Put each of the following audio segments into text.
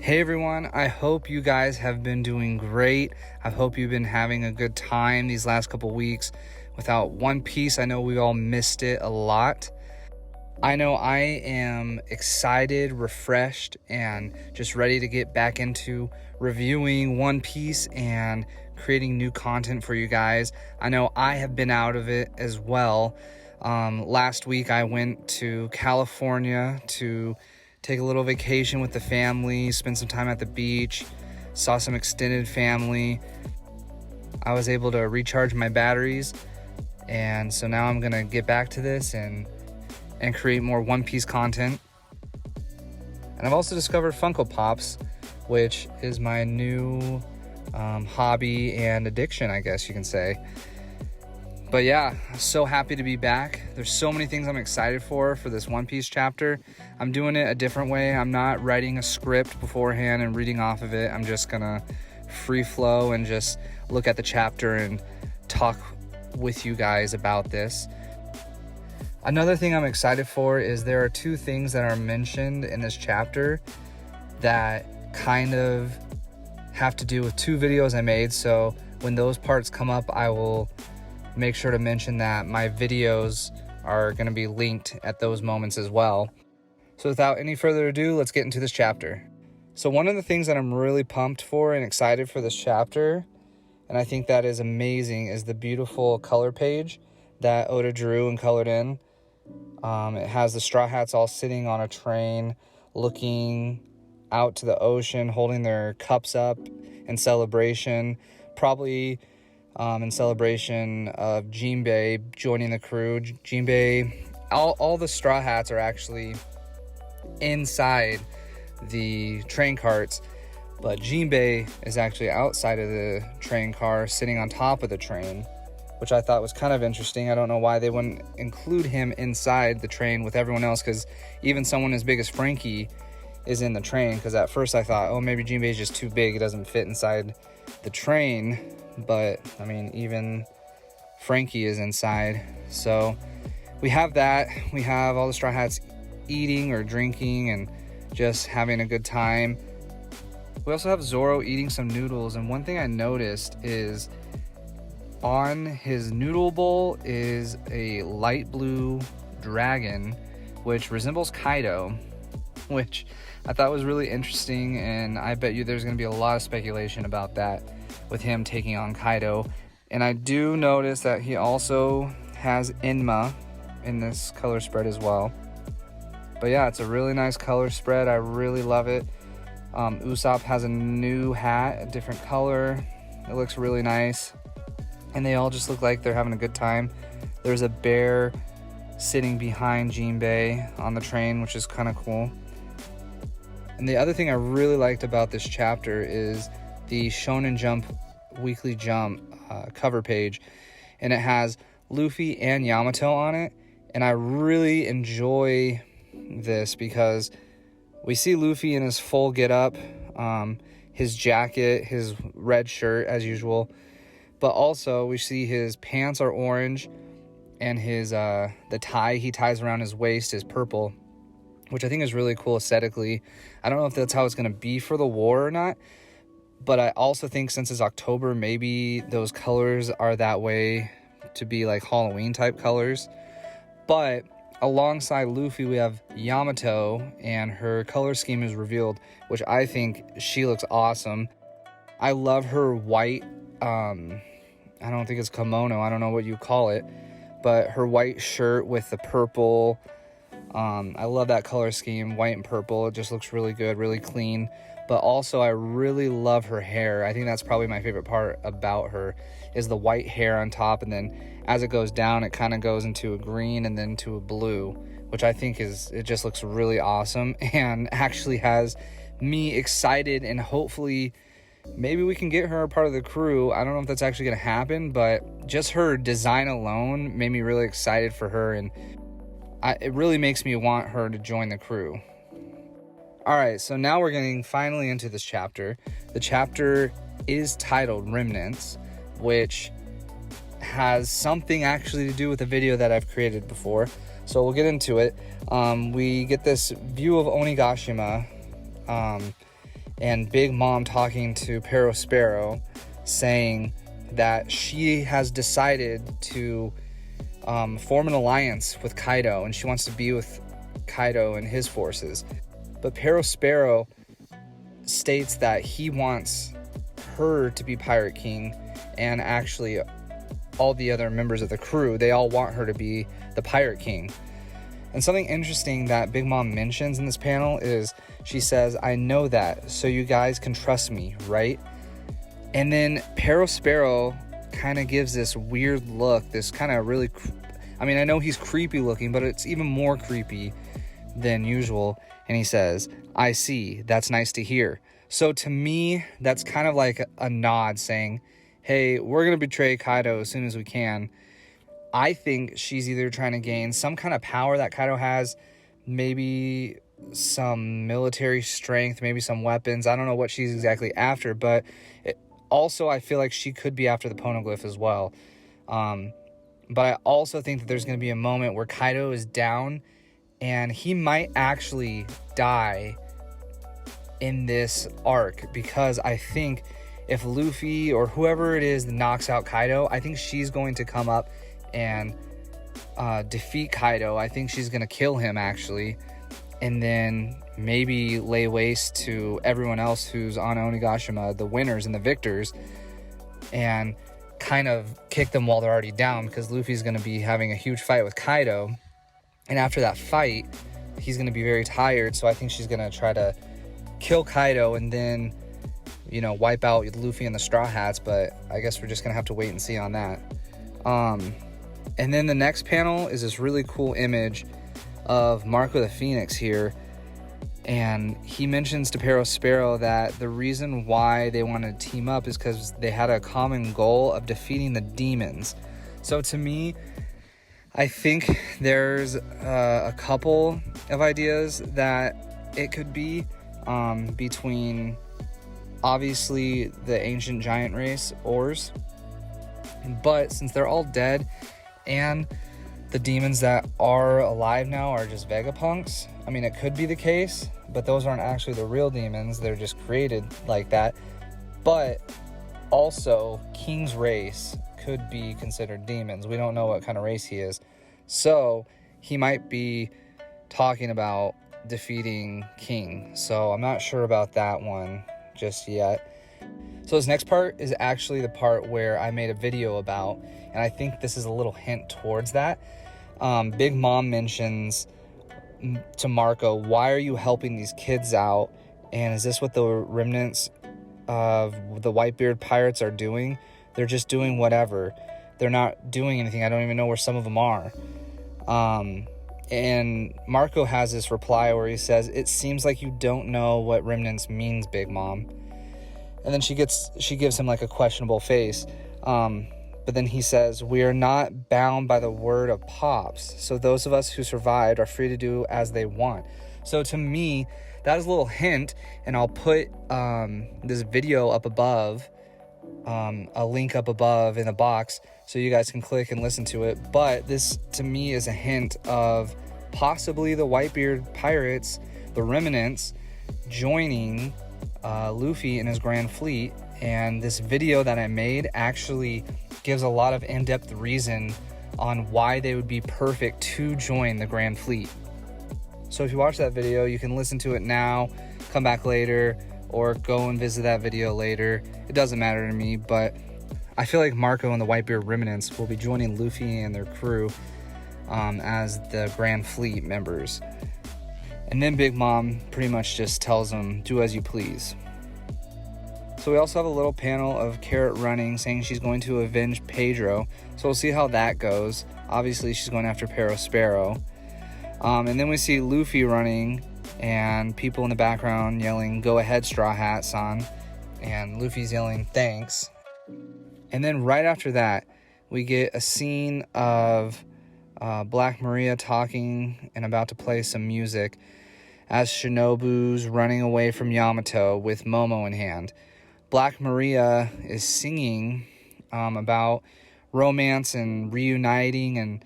Hey everyone, I hope you guys have been doing great. I hope you've been having a good time these last couple weeks without One Piece. I know we all missed it a lot. I know I am excited, refreshed, and just ready to get back into reviewing One Piece and creating new content for you guys. I know I have been out of it as well. Last week I went to California to take a little vacation with the family, spend some time at the beach, saw some extended family. I was able to recharge my batteries, and so now I'm gonna get back to this and create more One Piece content. And I've also discovered Funko Pops, which is my new hobby and addiction, I guess you can say. But yeah, so happy to be back. There's so many things I'm excited for this One Piece chapter. I'm doing it a different way. I'm not writing a script beforehand and reading off of it. I'm just gonna free flow and just look at the chapter and talk with you guys about this. Another thing I'm excited for is there are two things that are mentioned in this chapter that kind of have to do with two videos I made. So when those parts come up, I will make sure to mention that my videos are going to be linked at those moments as well. So without any further ado, let's get into this chapter. So one of the things that I'm really pumped for and excited for this chapter, and I think that is amazing, is the beautiful color page that Oda drew and colored in. It has the Straw Hats all sitting on a train, looking out to the ocean, holding their cups up in celebration, probably in celebration of Jinbei joining the crew. Jinbei, all the Straw Hats are actually inside the train carts, but Jinbei is actually outside of the train car, sitting on top of the train, which I thought was kind of interesting. I don't know why they wouldn't include him inside the train with everyone else, because even someone as big as Frankie is in the train, because at first I thought, oh, maybe Jinbei is just too big, it doesn't fit inside the train. But I mean, even Frankie is inside. So we have that. We have all the Straw Hats eating or drinking and just having a good time. We also have Zoro eating some noodles, and one thing I noticed is on his noodle bowl is a light blue dragon which resembles Kaido, which I thought was really interesting, and I bet you there's going to be a lot of speculation about that with him taking on Kaido. And I do notice that he also has Enma in this color spread as well. But yeah, it's a really nice color spread. I really love it. Usopp has a new hat, a different color. It looks really nice. And they all just look like they're having a good time. There's a bear sitting behind Jinbei on the train, which is kind of cool. And the other thing I really liked about this chapter is the Shonen Jump Weekly Jump cover page, and it has Luffy and Yamato on it, and I really enjoy this because we see Luffy in his full get-up, his jacket, his red shirt as usual, but also we see his pants are orange, and his the tie he ties around his waist is purple, which I think is really cool aesthetically. I don't know if that's how it's going to be for the war or not, but I also think since it's October, maybe those colors are that way to be like Halloween type colors. But alongside Luffy, we have Yamato, and her color scheme is revealed, which I think she looks awesome. I love her white, I don't think it's kimono, I don't know what you call it, but her white shirt with the purple. I love that color scheme, white and purple. It just looks really good, really clean. But also I really love her hair. I think that's probably my favorite part about her, is the white hair on top, and then as it goes down it kind of goes into a green and then to a blue, which I think it just looks really awesome and actually has me excited, and hopefully maybe we can get her a part of the crew. I don't know if that's actually going to happen, but just her design alone made me really excited for her, and it really makes me want her to join the crew. Alright, so now we're getting finally into this chapter. The chapter is titled Remnants, which has something actually to do with a video that I've created before. So we'll get into it. We get this view of Onigashima, and Big Mom talking to Perospero, saying that she has decided to form an alliance with Kaido, and she wants to be with Kaido and his forces. But Perospero states that he wants her to be Pirate King, and actually all the other members of the crew, they all want her to be the Pirate King. And something interesting that Big Mom mentions in this panel is she says, "I know that, so you guys can trust me, right?" And then Perospero kind of gives this weird look, this kind of really, I mean, I know he's creepy looking, but it's even more creepy than usual. And he says, "I see, that's nice to hear." So to me, that's kind of like a nod saying, hey, we're going to betray Kaido as soon as we can. I think she's either trying to gain some kind of power that Kaido has, maybe some military strength, maybe some weapons. I don't know what she's exactly after, but also I feel like she could be after the poneglyph as well. But I also think that there's going to be a moment where Kaido is down and he might actually die in this arc, because I think if Luffy or whoever it is that knocks out Kaido, I think she's going to come up and defeat Kaido. I think she's going to kill him, actually, and then maybe lay waste to everyone else who's on Onigashima, the winners and the victors, and kind of kick them while they're already down, because Luffy's going to be having a huge fight with Kaido, and after that fight, he's going to be very tired, so I think she's going to try to kill Kaido and then, you know, wipe out Luffy and the Straw Hats, but I guess we're just going to have to wait and see on that. And then the next panel is this really cool image of Marco the Phoenix here, and he mentions to Perospero that the reason why they want to team up is because they had a common goal of defeating the demons. So to me, I think there's a couple of ideas that it could be between obviously the ancient giant race, Ors, but since they're all dead and the demons that are alive now are just Vegapunks, I mean, it could be the case, but those aren't actually the real demons. They're just created like that. But also, King's race could be considered demons. We don't know what kind of race he is. So he might be talking about defeating King. So I'm not sure about that one just yet. So this next part is actually the part where I made a video about, and I think this is a little hint towards that. Big Mom mentions to Marco, why are you helping these kids out? And is this what the remnants of the Whitebeard pirates are doing? They're just doing whatever. They're not doing anything. I don't even know where some of them are. And Marco has this reply where he says, "It seems like you don't know what remnants means, Big Mom." And then she gives him like a questionable face. But then he says, "We are not bound by the word of Pops. So those of us who survived are free to do as they want." So to me, that is a little hint, and I'll put this video up above, a link up above in the box, so you guys can click and listen to it. But this, to me, is a hint of possibly the Whitebeard pirates, the remnants, joining Luffy and his Grand Fleet. And this video that I made actually gives a lot of in-depth reason on why they would be perfect to join the Grand Fleet. So if you watch that video, you can listen to it now, come back later, or go and visit that video later. It doesn't matter to me, but I feel like Marco and the Whitebeard remnants will be joining Luffy and their crew as the Grand Fleet members. And then Big Mom pretty much just tells them, do as you please. So we also have a little panel of Carrot running, saying she's going to avenge Pedro. So we'll see how that goes. Obviously, she's going after Perospero. And then we see Luffy running, and people in the background yelling, "Go ahead, Straw Hat, son." And Luffy's yelling, "Thanks." And then right after that, we get a scene of Black Maria talking and about to play some music as Shinobu's running away from Yamato with Momo in hand. Black Maria is singing about romance and reuniting and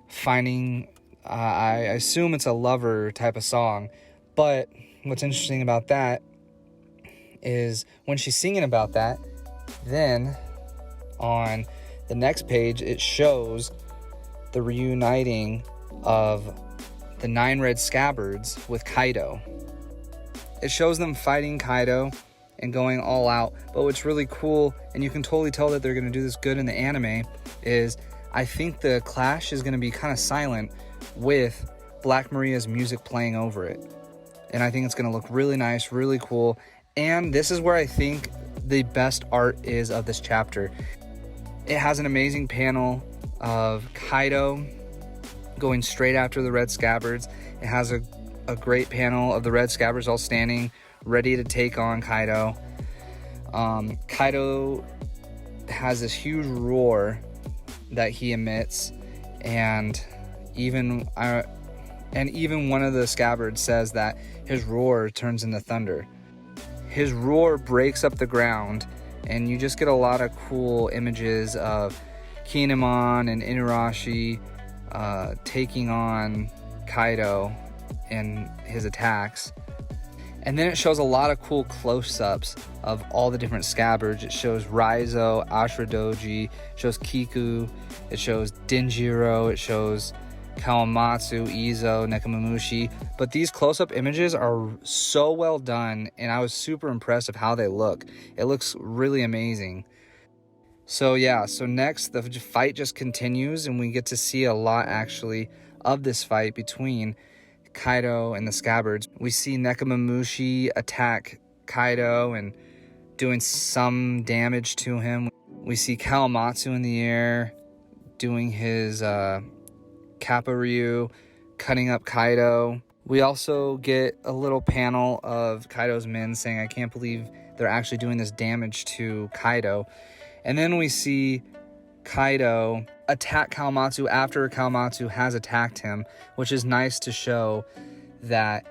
finding, I assume it's a lover type of song. But what's interesting about that is when she's singing about that, then on the next page, it shows the reuniting of the 9 red scabbards with Kaido. It shows them fighting Kaido and going all out. But what's really cool, and you can totally tell that they're going to do this good in the anime, is I think the clash is going to be kind of silent with Black Maria's music playing over it. And I think it's going to look really nice, really cool. And this is where I think the best art is of this chapter. It has an amazing panel of Kaido going straight after the red scabbards. It has a great panel of the red scabbards all standing ready to take on Kaido. Kaido has this huge roar that he emits, and even one of the scabbards says that his roar turns into thunder. His roar breaks up the ground, and you just get a lot of cool images of Kinemon and Inurashi taking on Kaido and his attacks. And then it shows a lot of cool close-ups of all the different scabbards. It shows Raizo, Ashuradoji, it shows Kiku, it shows Denjiro, it shows Kawamatsu, Izo, Nekomamushi. But these close-up images are so well done, and I was super impressed of how they look. It looks really amazing. So next the fight just continues, and we get to see a lot actually of this fight between Kaido and the scabbards. We see Nekomamushi attack Kaido and doing some damage to him. We see Kawamatsu in the air doing his Kappa Ryu, cutting up Kaido. We also get a little panel of Kaido's men saying, "I can't believe they're actually doing this damage to Kaido." And then we see Kaido attack Kawamatsu after Kawamatsu has attacked him, which is nice to show that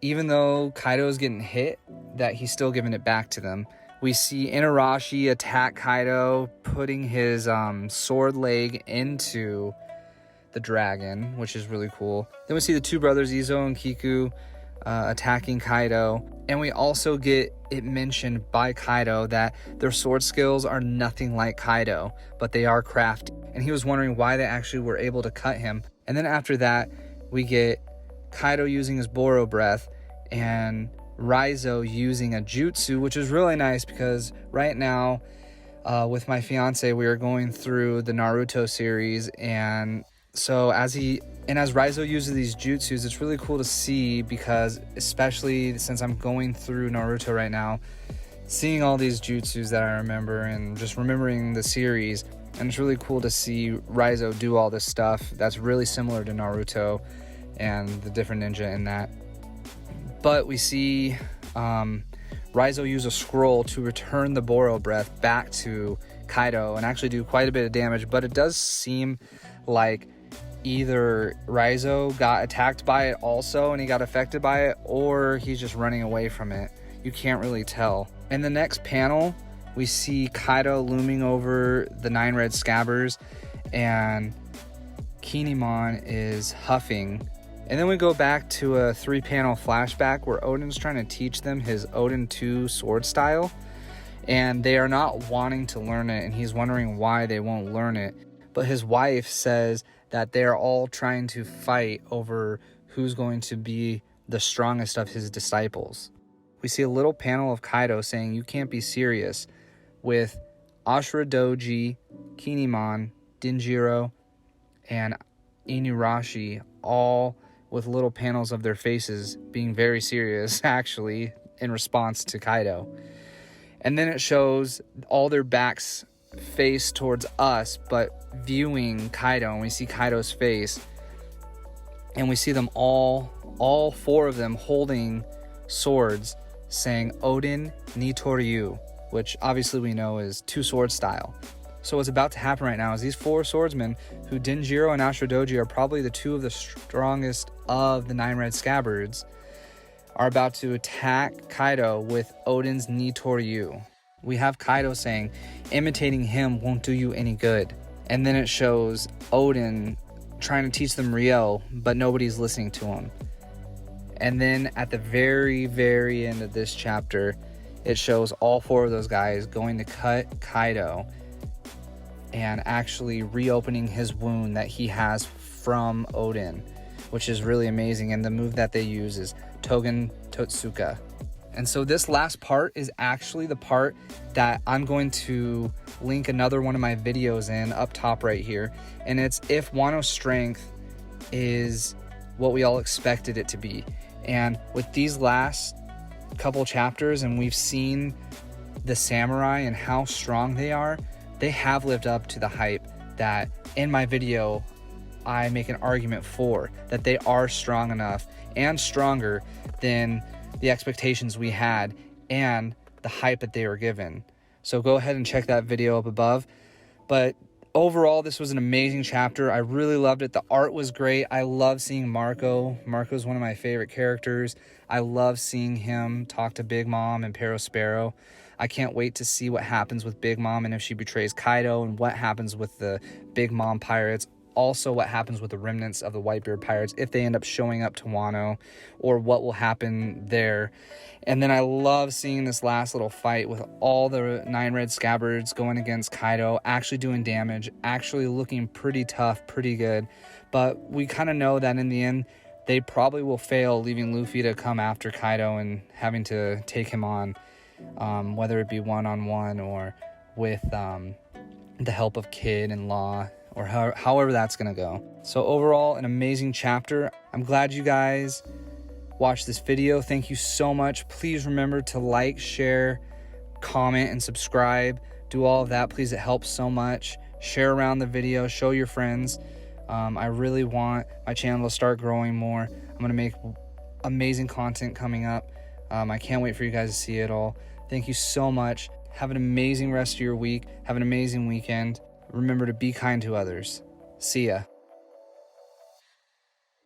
even though Kaido is getting hit, that he's still giving it back to them. We see Inurashi attack Kaido, putting his sword leg into the dragon, which is really cool. Then we see the two brothers, Izo and Kiku, attacking Kaido. And we also get it mentioned by Kaido that their sword skills are nothing like Kaido, but they are crafty. And he was wondering why they actually were able to cut him. And then after that, we get Kaido using his Boro breath and Raizo using a jutsu, which is really nice because right now, with my fiance, we are going through the Naruto series, and so as Raizo uses these jutsus, it's really cool to see, because especially since I'm going through Naruto right now, seeing all these jutsus that I remember and just remembering the series, and it's really cool to see Raizo do all this stuff that's really similar to Naruto and the different ninja in that. But we see Raizo use a scroll to return the Boro breath back to Kaido and actually do quite a bit of damage, but it does seem like either Raizo got attacked by it also and he got affected by it, or he's just running away from it. You can't really tell. In the next panel, we see Kaido looming over the 9 red scabbards, and Kinemon is huffing. And then we go back to a 3-panel flashback where Odin's trying to teach them his Odin 2 sword style, and they are not wanting to learn it, and he's wondering why they won't learn it. But his wife says that they're all trying to fight over who's going to be the strongest of his disciples. We see a little panel of Kaido saying, "You can't be serious," with Ashuradoji, Kinemon, Denjiro, and Inurashi all with little panels of their faces being very serious, actually, in response to Kaido. And then it shows all their backs face towards us, but viewing Kaido, and we see Kaido's face, and we see them all 4 of them holding swords saying Odin Nitoryu, which obviously we know is 2-sword style. So what's about to happen right now is these 4 swordsmen, who Denjiro and Ashuradoji are probably the 2 of the strongest of the 9 red scabbards, are about to attack Kaido with Odin's Nitoryu. We have Kaido saying, "Imitating him won't do you any good." And then it shows Odin trying to teach them Ryo, but nobody's listening to him. And then at the very, very end of this chapter, it shows all 4 of those guys going to cut Kaido and actually reopening his wound that he has from Odin, which is really amazing. And the move that they use is Togen Totsuka. And so this last part is actually the part that I'm going to link another one of my videos in up top right here. And it's if Wano's strength is what we all expected it to be. And with these last couple chapters, and we've seen the samurai and how strong they are, they have lived up to the hype that in my video I make an argument for, that they are strong enough and stronger than the expectations we had and the hype that they were given. So go ahead and check that video up above. But overall, this was an amazing chapter. I really loved it. The art was great. I love seeing Marco. Marco's one of my favorite characters. I love seeing him talk to Big Mom and Perospero. I can't wait to see what happens with Big Mom and if she betrays Kaido, and what happens with the Big Mom pirates. Also, what happens with the remnants of the Whitebeard pirates if they end up showing up to Wano, or what will happen there. And then I love seeing this last little fight with all the 9 red scabbards going against Kaido, actually doing damage, actually looking pretty tough, pretty good. But we kind of know that in the end, they probably will fail, leaving Luffy to come after Kaido and having to take him on, whether it be one-on-one or with the help of Kid and Law, or however that's going to go. So overall, an amazing chapter. I'm glad you guys watched this video. Thank you so much. Please remember to like, share, comment, and subscribe. Do all of that, please. It helps so much. Share around the video. Show your friends. I really want my channel to start growing more. I'm going to make amazing content coming up. I can't wait for you guys to see it all. Thank you so much. Have an amazing rest of your week. Have an amazing weekend. Remember to be kind to others. See ya.